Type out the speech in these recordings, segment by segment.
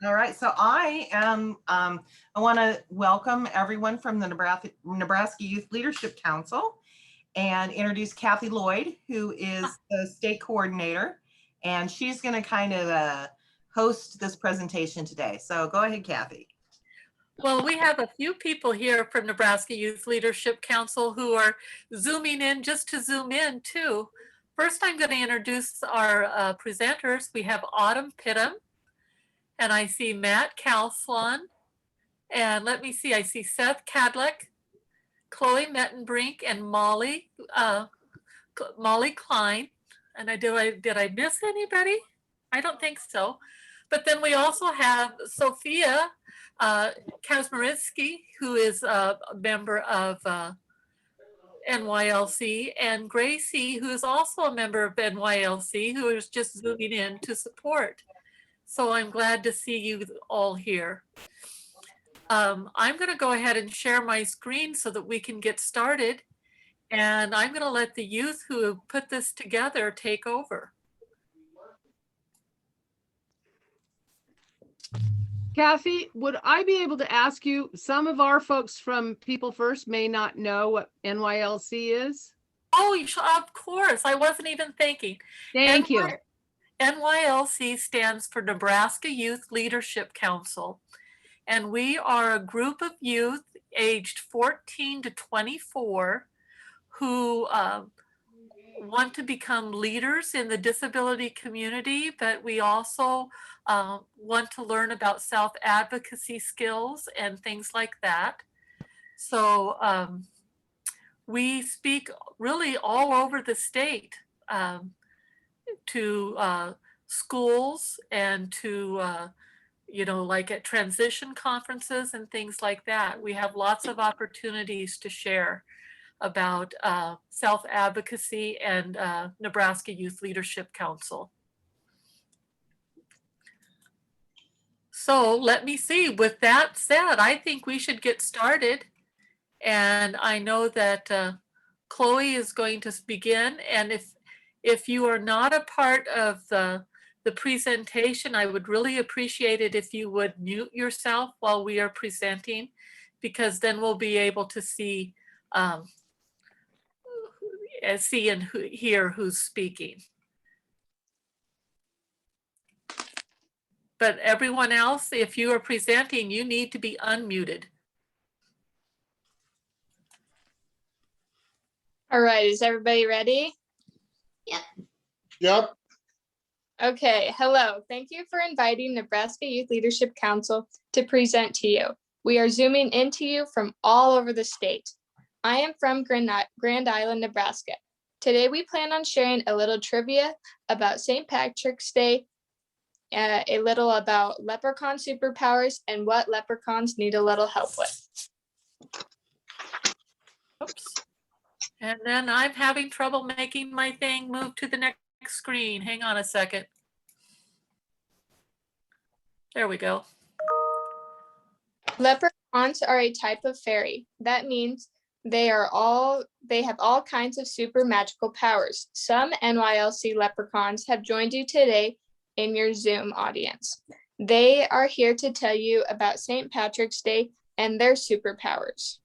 All right, so I want to welcome everyone from the Nebraska Youth Leadership Council and introduce Kathy Lloyd, who is the state coordinator, and she's going to kind of host this presentation today. So go ahead, Kathy. Well, we have a few people here from Nebraska Youth Leadership Council who are zooming in just to zoom in too. First, I'm going to introduce our presenters. We have Autumn Pittum, and I see Matt Kalslon, and let me see, I see Seth Cadlick, Chloe Mettenbrink, and Molly Klein. And did I miss anybody? I don't think so. But then we also have Sophia Kazmaritsky, who is a member of NYLC, and Gracie, who is also a member of NYLC, who is just zooming in to support. So I'm glad to see you all here. I'm going to go ahead and share my screen so that we can get started. And I'm going to let the youth who put this together take over. Kathy, would I be able to ask you, some of our folks from People First may not know what NYLC is? Oh, of course. I wasn't even thinking. Thank you. NYLC stands for Nebraska Youth Leadership Council. And we are a group of youth aged 14 to 24 who want to become leaders in the disability community, but we also want to learn about self-advocacy skills and things like that. So we speak really all over the state to schools and to like at transition conferences and things like that. We have lots of opportunities to share about self-advocacy and Nebraska Youth Leadership Council. So let me see, with that said, I think we should get started. And I know that Chloe is going to begin. And if you are not a part of the presentation, I would really appreciate it if you would mute yourself while we are presenting, because then we'll be able to see and hear who's speaking. But everyone else, if you are presenting, you need to be unmuted. All right, is everybody ready? Yep. Okay, hello. Thank you for inviting Nebraska Youth Leadership Council to present to you. We are zooming into you from all over the state. I am from Grand Island, Nebraska. Today we plan on sharing a little trivia about St. Patrick's Day, a little about leprechaun superpowers and what leprechauns need a little help with. Oops. And then I'm having trouble making my thing move to the next screen. Hang on a second. There we go. Leprechauns are a type of fairy. That means they have all kinds of super magical powers. Some NYLC leprechauns have joined you today in your Zoom audience. They are here to tell you about St. Patrick's Day and their superpowers.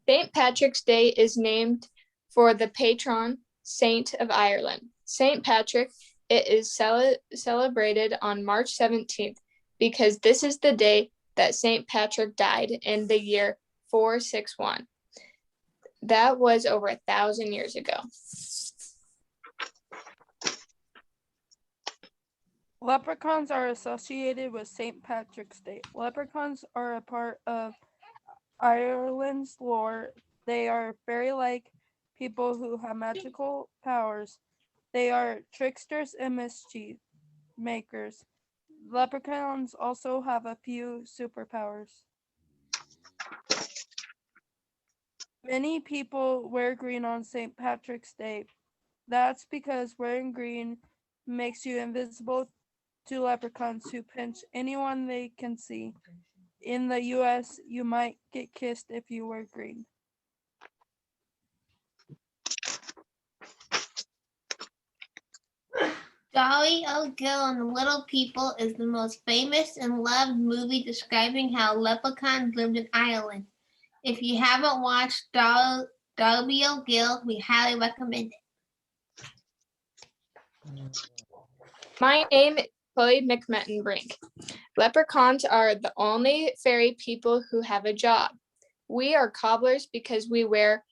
St. Patrick's Day is named for the patron saint of Ireland, St. Patrick. It is celebrated on March 17th because this is the day that St. Patrick died in the year 461. That was over 1,000 years ago. Leprechauns are associated with St. Patrick's Day. Leprechauns are a part of Ireland's lore. They are fairy-like people who have magical powers. They are tricksters and mischief makers. Leprechauns also have a few superpowers. Many people wear green on St. Patrick's Day. That's because wearing green makes you invisible to leprechauns who pinch anyone they can see. In the US, you might get kissed if you wear green. Dolly O'Gill and the Little People is the most famous and loved movie describing how leprechauns lived in Ireland. If you haven't watched Dolly O'Gill, we highly recommend it. My name is Chloe McMettenbrink. Leprechauns are the only fairy people who have a job. We are cobblers because we wear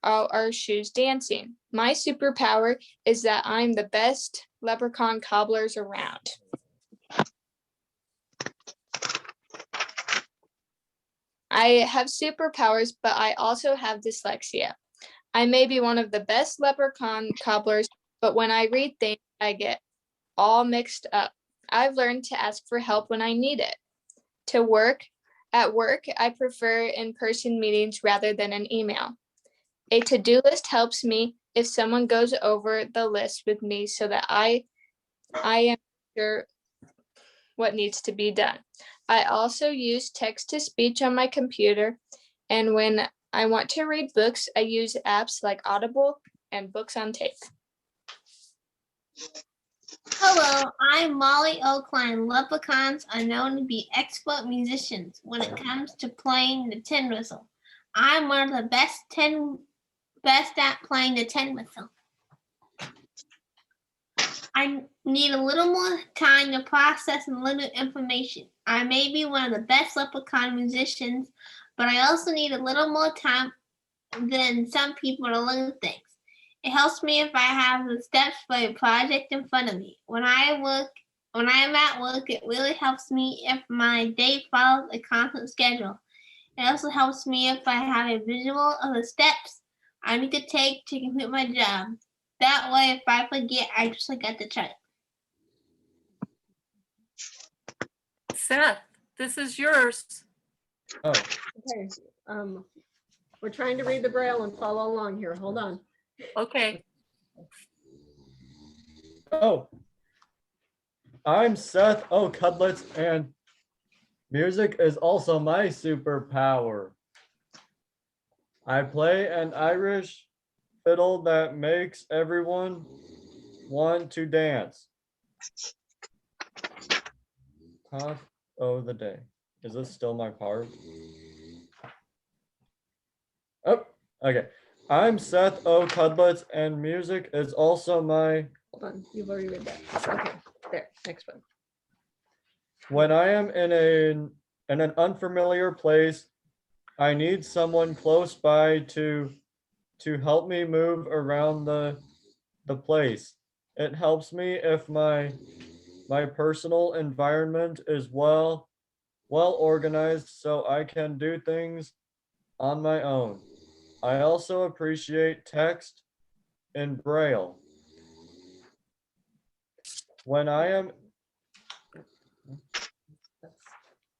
our shoes dancing. My superpower is that I'm the best leprechaun cobblers around. I have superpowers, but I also have dyslexia. I may be one of the best leprechaun cobblers, but when I read things, I get all mixed up. I've learned to ask for help when I need it. At work, I prefer in-person meetings rather than an email. A to-do list helps me if someone goes over the list with me so that I am sure what needs to be done. I also use text-to-speech on my computer, and when I want to read books, I use apps like Audible and Books on Tape. Hello, I'm Molly O'Klein. Leprechauns are known to be expert musicians when it comes to playing the tin whistle. I'm one of the best at playing the tin whistle. I need a little more time to process and learn information. I may be one of the best leprechaun musicians, but I also need a little more time than some people to learn things. It helps me if I have the steps for a project in front of me. When I am at work, it really helps me if my day follows a constant schedule. It also helps me if I have a visual of the steps I need to take to complete my job. That way, if I forget, I just got to try it. Seth, this is yours. Oh, Okay, we're trying to read the Braille and follow along here. Hold on. Okay. oh. I'm Seth O'Cudlets, and music is also my superpower. I play an Irish fiddle that makes everyone want to dance. Top of the day. Is this still my part? Oh, okay. I'm Seth O'Cudlets, and music is also my... Hold on, you've already read that. Okay, there, next one. When I am in an unfamiliar place, I need someone close by to help me move around the place. It helps me if my personal environment is well organized so I can do things on my own. I also appreciate text in Braille. When I am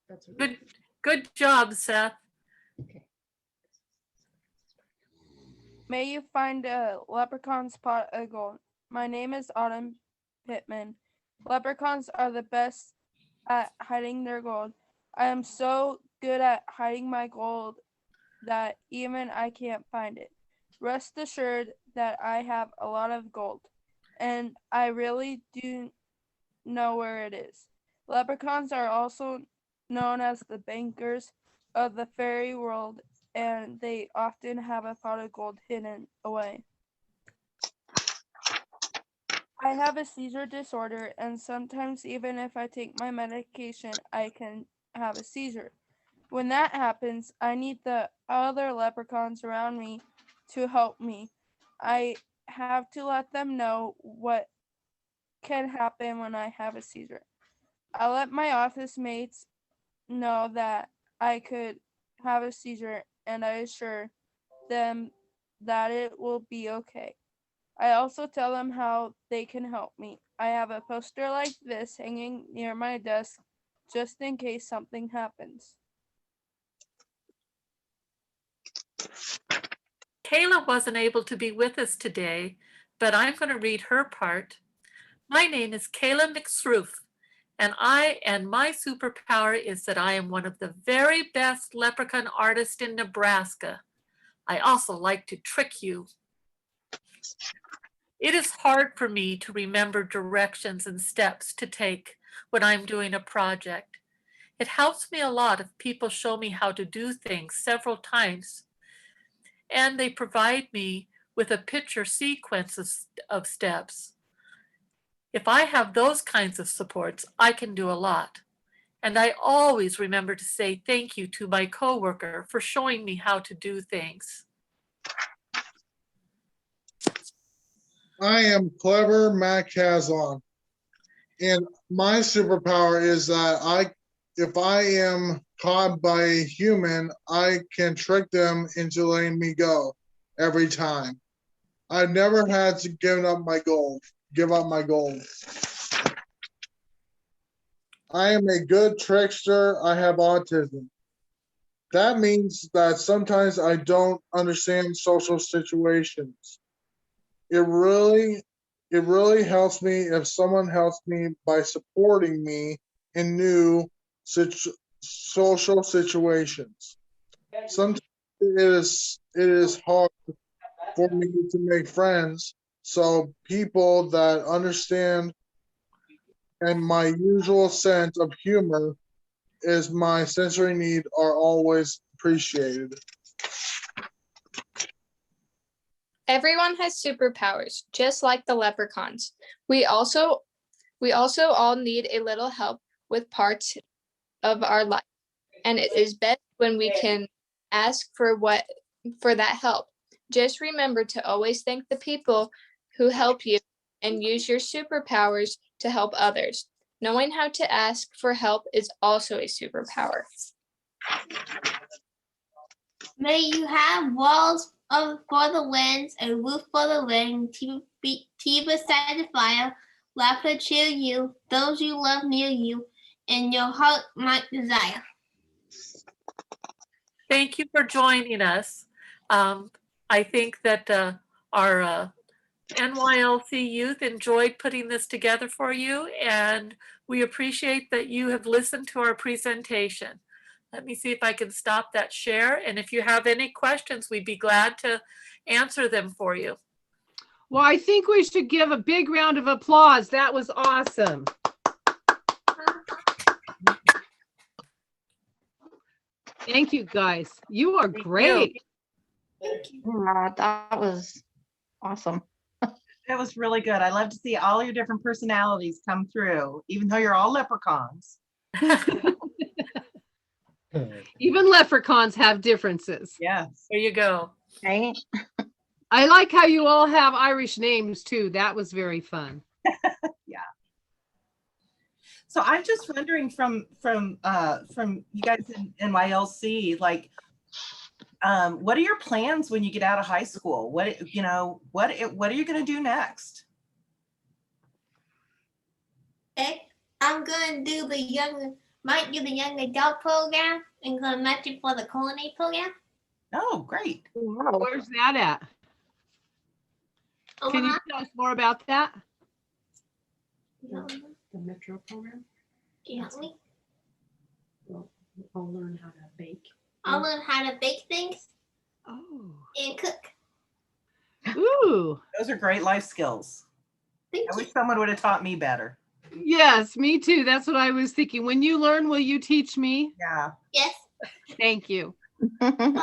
That's Good job, Seth. okay. May you find a leprechaun's pot of gold. My name is Autumn Pittman. Leprechauns are the best at hiding their gold. I am so good at hiding my gold that even I can't find it. Rest assured that I have a lot of gold, and I really do know where it is. Leprechauns are also known as the bankers of the fairy world, and they often have a pot of gold hidden away. I have a seizure disorder, and sometimes even if I take my medication, I can have a seizure. When that happens, I need the other leprechauns around me to help me. I have to let them know what can happen when I have a seizure. I let my office mates know that I could have a seizure, and I assure them that it will be okay. I also tell them how they can help me. I have a poster like this hanging near my desk just in case something happens. Kayla wasn't able to be with us today, but I'm going to read her part. My name is Kayla Mcsruff, and my superpower is that I am one of the very best leprechaun artists in Nebraska. I also like to trick you. It is hard for me to remember directions and steps to take when I'm doing a project. It helps me a lot if people show me how to do things several times and they provide me with a picture sequence of steps. If I have those kinds of supports, I can do a lot. And I always remember to say thank you to my coworker for showing me how to do things. I am Clever Matt Caslon, and my superpower is that if I am caught by a human, I can trick them into letting me go every time. I've never had to give up my goals. I am a good trickster. I have autism. That means that sometimes I don't understand social situations. It really helps me if someone helps me by supporting me in new social situations. Sometimes it is hard for me to make friends, so people that understand and my usual sense of humor is my sensory need are always appreciated. Everyone has superpowers, just like the leprechauns. We also all need a little help with parts of our life, and it is best when we can ask for that help. Just remember to always thank the people who help you and use your superpowers to help others. Knowing how to ask for help is also a superpower. May you have walls for the winds, a roof for the rain, tea beside the fire, laughter cheer you, those you love near you, and your heart might desire. Thank you for joining us. I think that our NYLC youth enjoyed putting this together for you, and we appreciate that you have listened to our presentation. Let me see if I can stop that share, and if you have any questions, we'd be glad to answer them for you. Well, I think we should give a big round of applause. That was awesome. Thank you, guys. You are great. That was awesome. That was really good. I love to see all your different personalities come through, even though you're all leprechauns. Even leprechauns have differences. Yes. There you go. Right? I like how you all have Irish names too. That was very fun. Yeah. So I'm just wondering from you guys in NYLC, like, what are your plans when you get out of high school? What are you going to do next? I'm going to do the young adult program and go match for the culinary program. Oh, great. Wow. Where's that at? Can you tell us more about that? The Metro program. Can you help me? Well, I'll learn how to bake. I'll learn how to bake things Oh. and cook. Ooh. Those are great life skills. Thank I you. wish someone would have taught me better. Yes, me too. That's what I was thinking. When you learn, will you teach me? Yeah. Yes. Thank you. Welcome.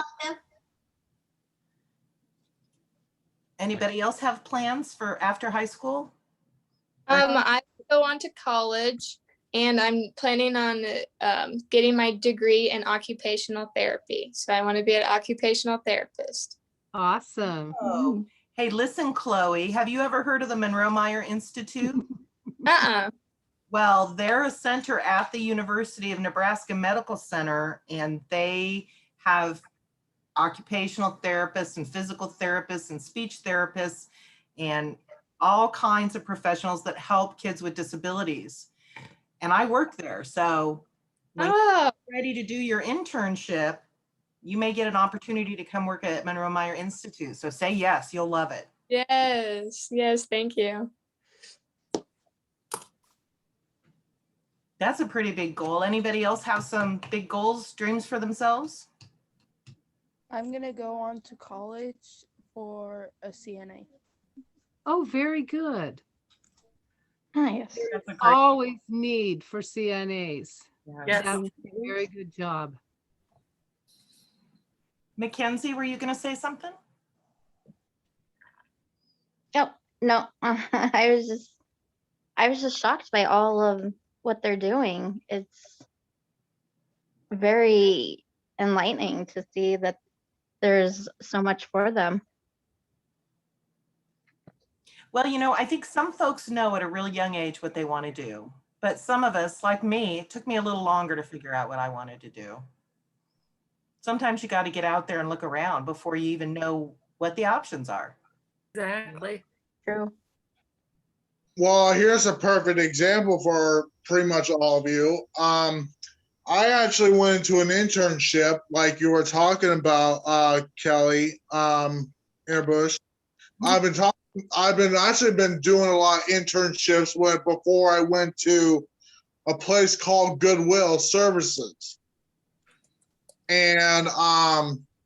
Anybody else have plans for after high school? I go on to college, and I'm planning on getting my degree in occupational therapy. So I want to be an occupational therapist. Awesome. Oh. Hey, listen, Chloe, have you ever heard of the Monroe Meyer Institute? Well, they're a center at the University of Nebraska Medical Center, and they have occupational therapists and physical therapists and speech therapists and all kinds of professionals that help kids with disabilities. And I work there. So when you're ready to do your internship, you may get an opportunity to come work at Monroe Meyer Institute. So say yes, you'll love it. Yes, thank you. That's a pretty big goal. Anybody else have some big goals, dreams for themselves? I'm gonna go on to college for a CNA. Oh, very good. Nice. That's a great. Always need for CNAs. Yes. That's a very good job. Mackenzie, were you going to say something? Oh, no, I was just shocked by all of what they're doing. It's very enlightening to see that there's so much for them. Well, you know, I think some folks know at a really young age what they want to do. But some of us, like me, it took me a little longer to figure out what I wanted to do. Sometimes you got to get out there and look around before you even know what the options are. Exactly. True. Well, here's a perfect example for pretty much all of you. I actually went into an internship like you were talking about, Kelly, Airbush. I've been doing a lot of internships before I went to a place called Goodwill Services. And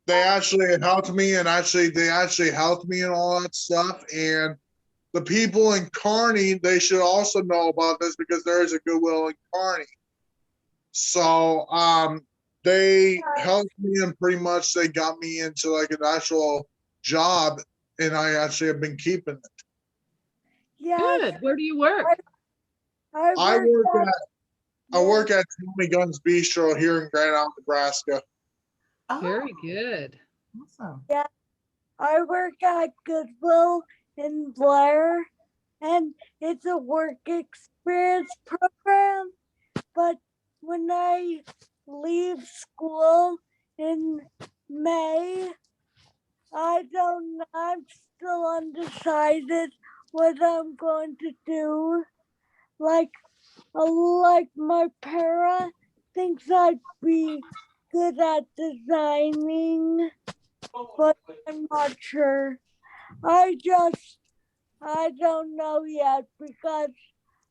they actually helped me and they actually helped me and all that stuff. And the people in Kearney, they should also know about this because there is a Goodwill in Kearney. So they helped me and pretty much they got me into like an actual job, and I actually have been keeping it. Yeah. Good. Where do you work? I work at Tommy Guns Bistro here in Grand Island, Nebraska. Oh, Very good. awesome. I work at Goodwill in Blair, and it's a work experience program. But when I leave school in May, I'm still undecided what I'm going to do. Like my parent thinks I'd be good at designing, but I'm not sure. I don't know yet because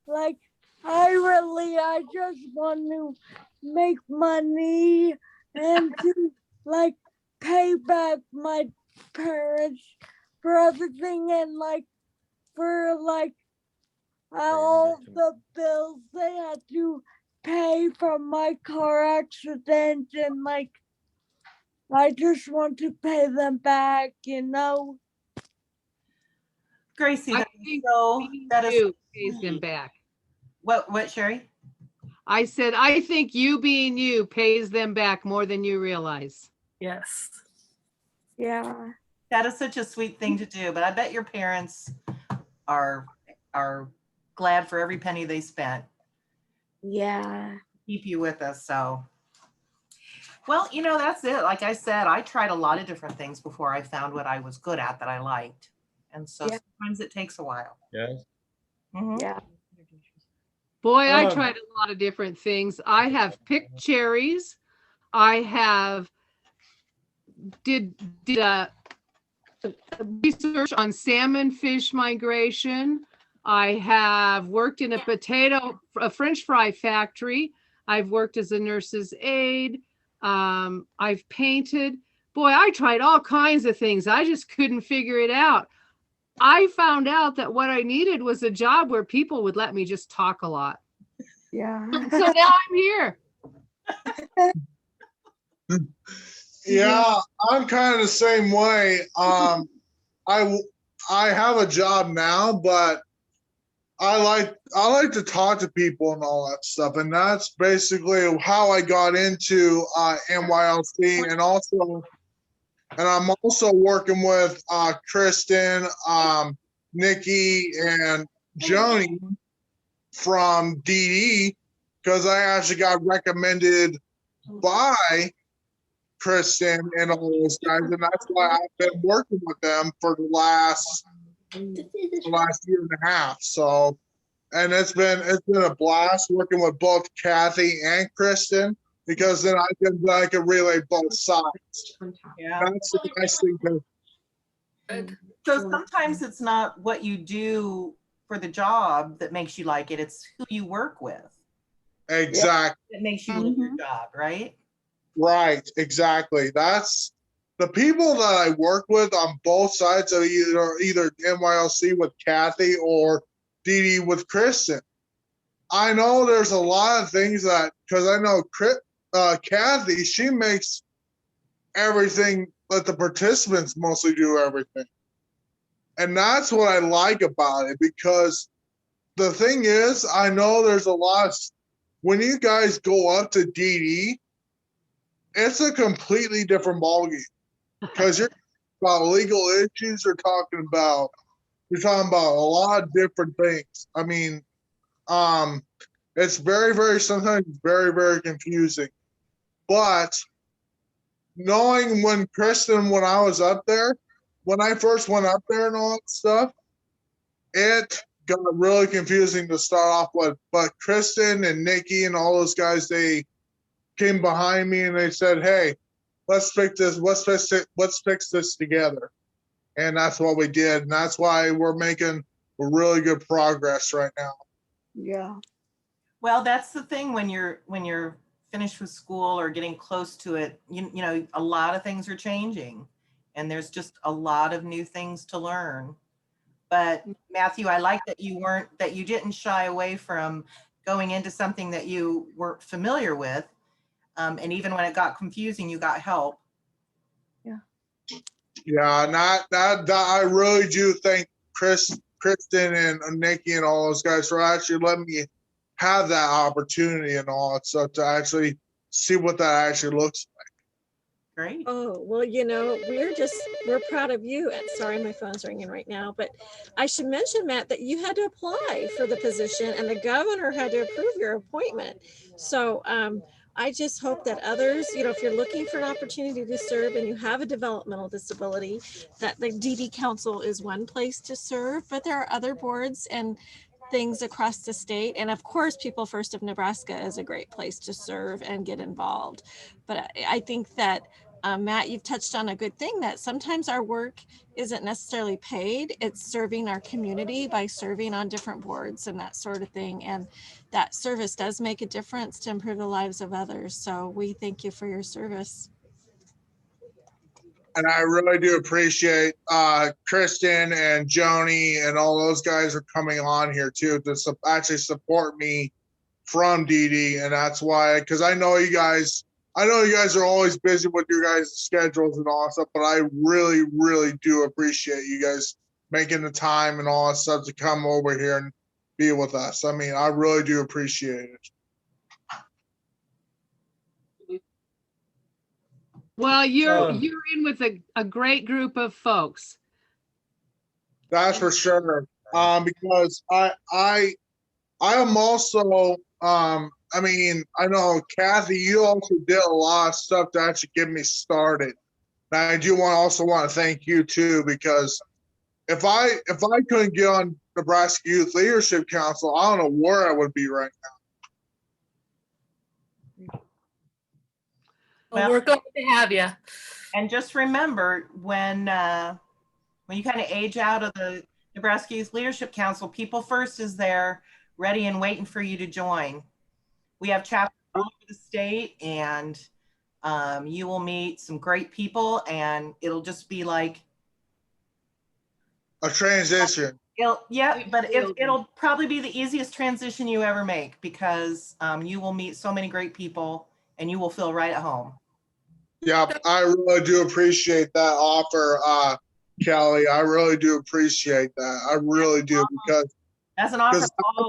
like I just want to make money and to like pay back my parents for everything and like for like all the bills they had to pay from my car accident, and like I just want to pay them back, you know. Gracie, I that think that is you pays them sweet. back. What, Sherry? I said, I think you being you pays them back more than you realize. Yes. Yeah. That is such a sweet thing to do, but I bet your parents are glad for every penny they spent. Yeah. Keep you with us. So, well, you know, that's it. Like I said, I tried a lot of different things before I found what I was good at that I liked. And so Yeah. sometimes it takes a while. Yes. Mhm. Yeah. Boy, I Um, tried a lot of different things. I have picked cherries. I have did research on salmon fish migration. I have worked in a French fry factory. I've worked as a nurse's aide. I've painted. Boy, I tried all kinds of things. I just couldn't figure it out. I found out that what I needed was a job where people would let me just talk a lot. Yeah. So now I'm here. Yeah, I'm kind of the same way. I have a job now, but I like to talk to people and all that stuff, and that's basically how I got into NYLC, and I'm also working with Kristen, Nikki, and Joni from DD because I actually got recommended by Kristen and all those guys, and that's why I've been working with them for the last year and a half. So, and it's been a blast working with both Kathy and Kristen because then I can relay both sides. Yeah. That's the nice thing. Good. So sometimes it's not what you do for the job that makes you like it. It's who you work with Exactly. that makes you love your job, right? Right. Exactly. That's the people that I work with on both sides of either NYLC with Kathy or Dee Dee with Kristen, I know there's a lot of things that, because I know Kathy, she makes everything, let the participants mostly do everything. And that's what I like about it, because the thing is, I know there's a lot of, when you guys go up to Dee Dee, it's a completely different ballgame, because you're about legal issues, you're talking about a lot of different things. I mean, it's very, sometimes very, very confusing. But knowing when I was up there, when I first went up there and all that stuff, it got really confusing to start off with. But Kristen and Nikki and all those guys, they came behind me and they said, "Hey, let's fix this. Let's fix this together." And that's what we did. And that's why we're making really good progress right now. Yeah. Well, that's the thing when you're finished with school or getting close to it, you know, a lot of things are changing and there's just a lot of new things to learn. But Matthew, I like that you didn't shy away from going into something that you weren't familiar with. And even when it got confusing, you got help. Yeah, that I really do thank Kristen and Nikki and all those guys for actually letting me have that opportunity and all that stuff to actually see what that actually looks like. Great. Oh, well, you know, we're proud of you. And sorry, my phone's ringing right now, but I should mention, Matt, that you had to apply for the position and the governor had to approve your appointment. So I just hope that others, you know, if you're looking for an opportunity to serve and you have a developmental disability, that the DD Council is one place to serve, but there are other boards and things across the state. And of course, People First of Nebraska is a great place to serve and get involved. But I think that Matt, you've touched on a good thing, that sometimes our work isn't necessarily paid. It's serving our community by serving on different boards and that sort of thing. And that service does make a difference to improve the lives of others. So we thank you for your service. And I really do appreciate Kristen and Joni and all those guys are coming on here too to actually support me from DD. And that's why, because I know you guys are always busy with your guys' schedules and all that stuff, but I really, really do appreciate you guys making the time and all that stuff to come over here and be with us. I mean, I really do appreciate it. Well, you're in with a great group of folks. That's for sure. Because I am also I mean, I know Kathy, you also did a lot of stuff to actually get me started. And I do also want to thank you too, because if I couldn't get on Nebraska Youth Leadership Council, I don't know where I would be right now. Well, we're going to have you. And just remember, when you kind of age out of the Nebraska Youth Leadership Council, People First is there ready and waiting for you to join. We have chapters all over the state, and you will meet some great people, and it'll just be like a transition. It'll probably be the easiest transition you ever make, because you will meet so many great people and you will feel right at home. Yeah, I really do appreciate that offer, Kelly. I really do appreciate that. I really do, because that's an offer.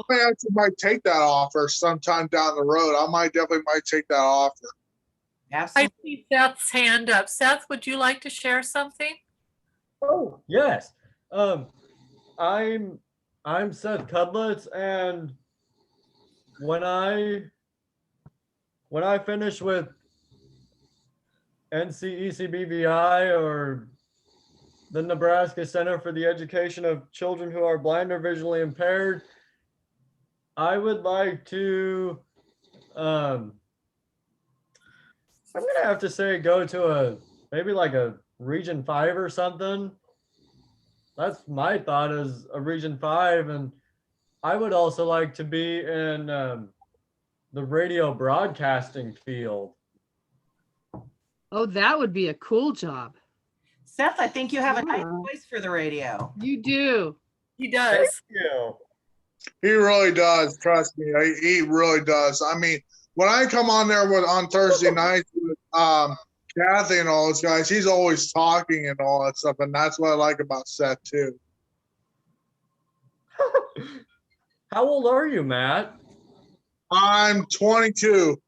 I actually might take that offer sometime down the road. I definitely might take that offer. Absolutely. I see Seth's hand up. Seth, would you like to share something? Oh, yes. I'm Seth Cudlitz, and when I finish with NCECBVI or the Nebraska Center for the Education of Children Who Are Blind or Visually Impaired, I would like to, I'm gonna have to say go to maybe like a Region 5 or something. That's my thought, is a Region 5. And I would also like to be in the radio broadcasting field. Oh, that would be a cool job. Seth, I think you have a nice Wow. voice for the radio. You do. He Thank does. you. He really does. Trust me, he really does. I mean, when I come on there on Thursday nights with Kathy and all those guys, he's always talking and all that stuff, and that's what I like about Seth too. How old are you, Matt? I'm 22.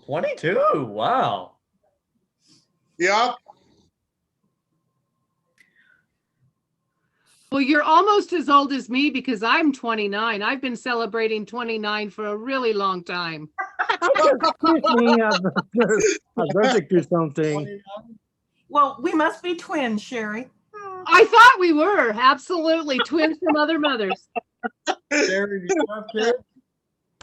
22. Wow. Yep. Well, you're almost as old as me because I'm 29. I've been celebrating 29 for a really long time. Excuse me, I'd better do something. Well, we must be twins, Sherry. I thought we were absolutely twins from other mothers. Sherry, do you have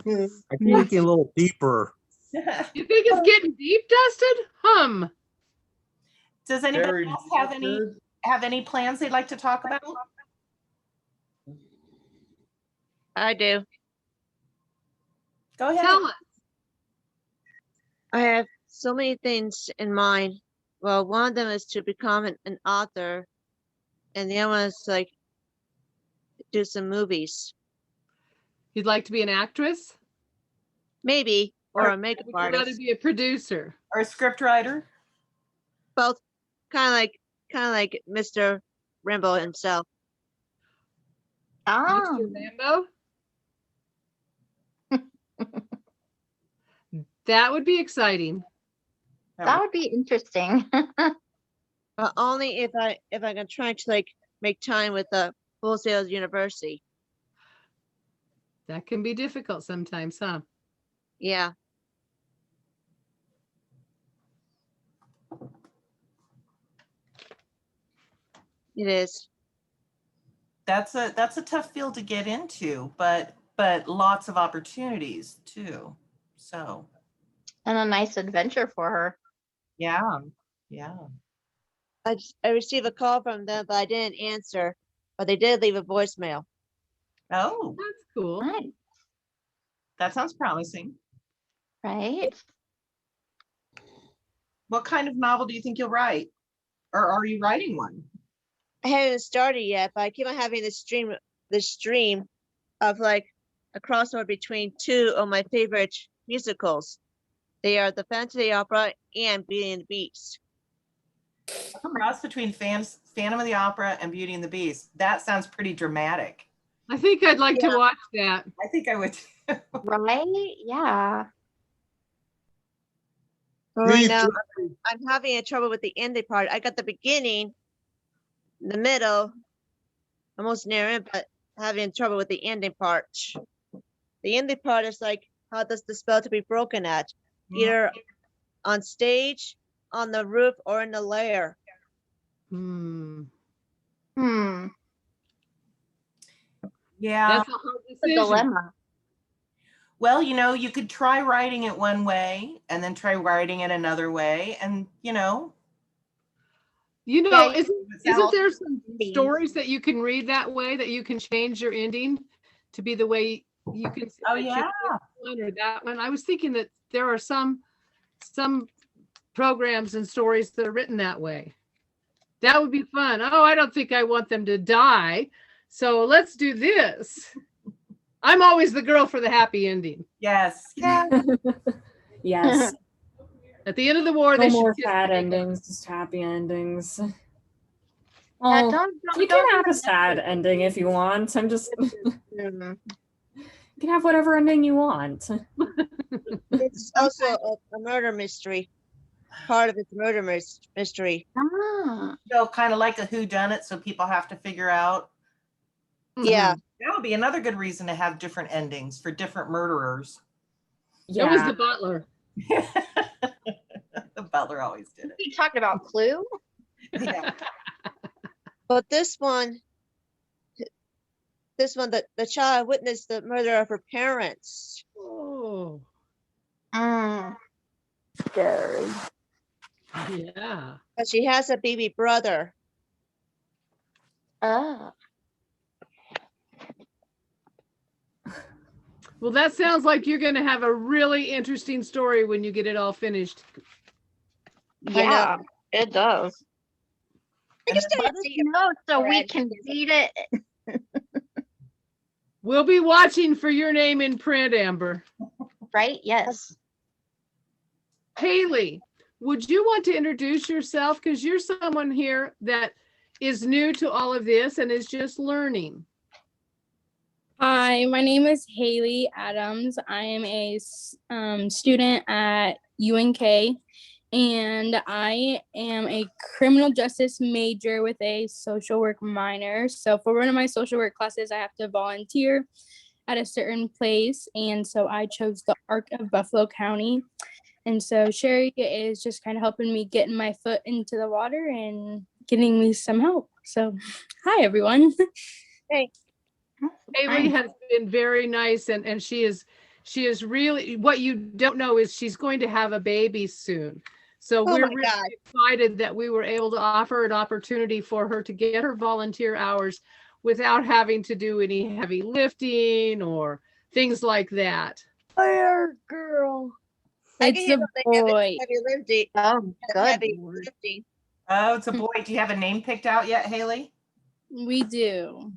kids? I think it get a little deeper. You think it's getting deep, Dustin? Does anybody Sherry, do else you have kids? any plans they'd like to talk about? I do. Go ahead. Tell us. I have so many things in mind. Well, one of them is to become an author, and the other one is like do some movies, You'd like to be an actress? maybe, or Or a makeup Would you rather artist. be a producer? Or a script writer? Both, kind of like Mr. Rimbaud himself. Oh, Mr. Rambo? That would be exciting. that would be interesting. But only if I can try to like make time with the Full Sail University. That can be difficult sometimes, huh? Yeah. It is. That's a tough field to get into, but lots of opportunities too. So And a nice adventure for her. yeah. I received a call from them, but I didn't answer. But they did leave a voicemail. Oh, That's cool. Nice, that sounds promising. right? What kind of novel do you think you'll write? Or are you writing one? I haven't started yet, but I keep on having this stream of like a crossover between two of my favorite musicals. They are the Fantasy Opera and Beauty and the Beast. Cross between Phantom of the Opera and Beauty and the Beast. That sounds pretty dramatic. I think I'd like to watch that. I think I would too. Right? Yeah. But right Me now, too. I'm having a trouble with the ending part. I got the beginning, the middle, almost near it, but having trouble with the ending part. The ending part is like, how does the spell to be broken at? Either on stage, on the roof, or in the lair. Hmm. Yeah. That's a hard The decision. dilemma. Well, you could try writing it one way and then try writing it another way. And, You Yeah, know, you isn't there some endings. stories that you can read that way, that you can change your ending to be the way you can say oh, that you yeah. did one or that one? I was thinking that there are some programs and stories that are written that way. That would be fun. Oh, I don't think I want them to die, so let's do this. I'm always the girl for the happy ending. Yes. Yes. At the end of the war, No they more should kiss sad and make up. endings, just happy endings. Yeah, Well, don't you don't can have a sad ending if you want. I'm just Mm. you can have whatever ending you want. It's also a murder mystery. Part of it's murder mystery. Ah, Kind of like a whodunit, so people have to figure out. Yeah. That would be another good reason to have different endings for different murderers. It was Yeah. the butler. The butler always did it. we talked about Clue. Yeah. But this one, the child witnessed the murder of her parents. Oh, Scary. yeah. But she has a baby brother. Oh. Well, that sounds like you're going to have a really interesting story when you get it all finished. I know. Yeah. It does. I And just it didn't Let us see it. know so we Alright. can read it. We'll be watching for your name in print, Amber. Right? Yes. Haley, would you want to introduce yourself? Because you're someone here that is new to all of this and is just learning. Hi, my name is Haley Adams. I am a student at UNK, and I am a criminal justice major with a social work minor. So for one of my social work classes, I have to volunteer at a certain place, and so I chose the Arc of Buffalo County. And so Sherry is just kind of helping me getting my foot into the water and getting me some help. So hi, everyone. Hey, Haley has been very nice and she is really, what you don't know is she's going to have a baby soon. So Oh we're my really God. excited that we were able to offer an opportunity for her to get her volunteer hours without having to do any heavy lifting or things like that. Fire girl. I can It's a handle the heavy, boy. heavy lifting. Oh, good. Heavy lifting. Oh, it's a boy. Do you have a name picked out yet, Haley? We do.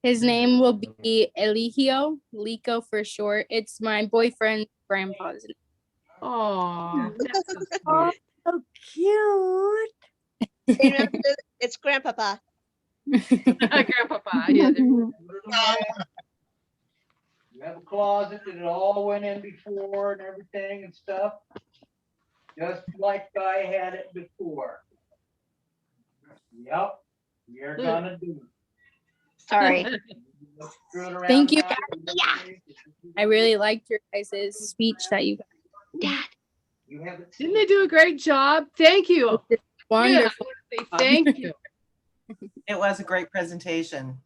His name will be Eligio, Lico for short. It's my boyfriend's grandpa's name. Oh, that's so Oh, sweet. so cute. Remember, it's grandpapa. Grandpapa, yeah. You have a closet that it all went in before and everything and stuff. Just like I had it before. Yep, you're gonna do it. Sorry. Screw it around Thank you. now. I really liked your guys' speech that you got. You haven't Didn't they do a great job? Thank you. Wonderful. Yeah, I wanna say thank you. It was a great presentation.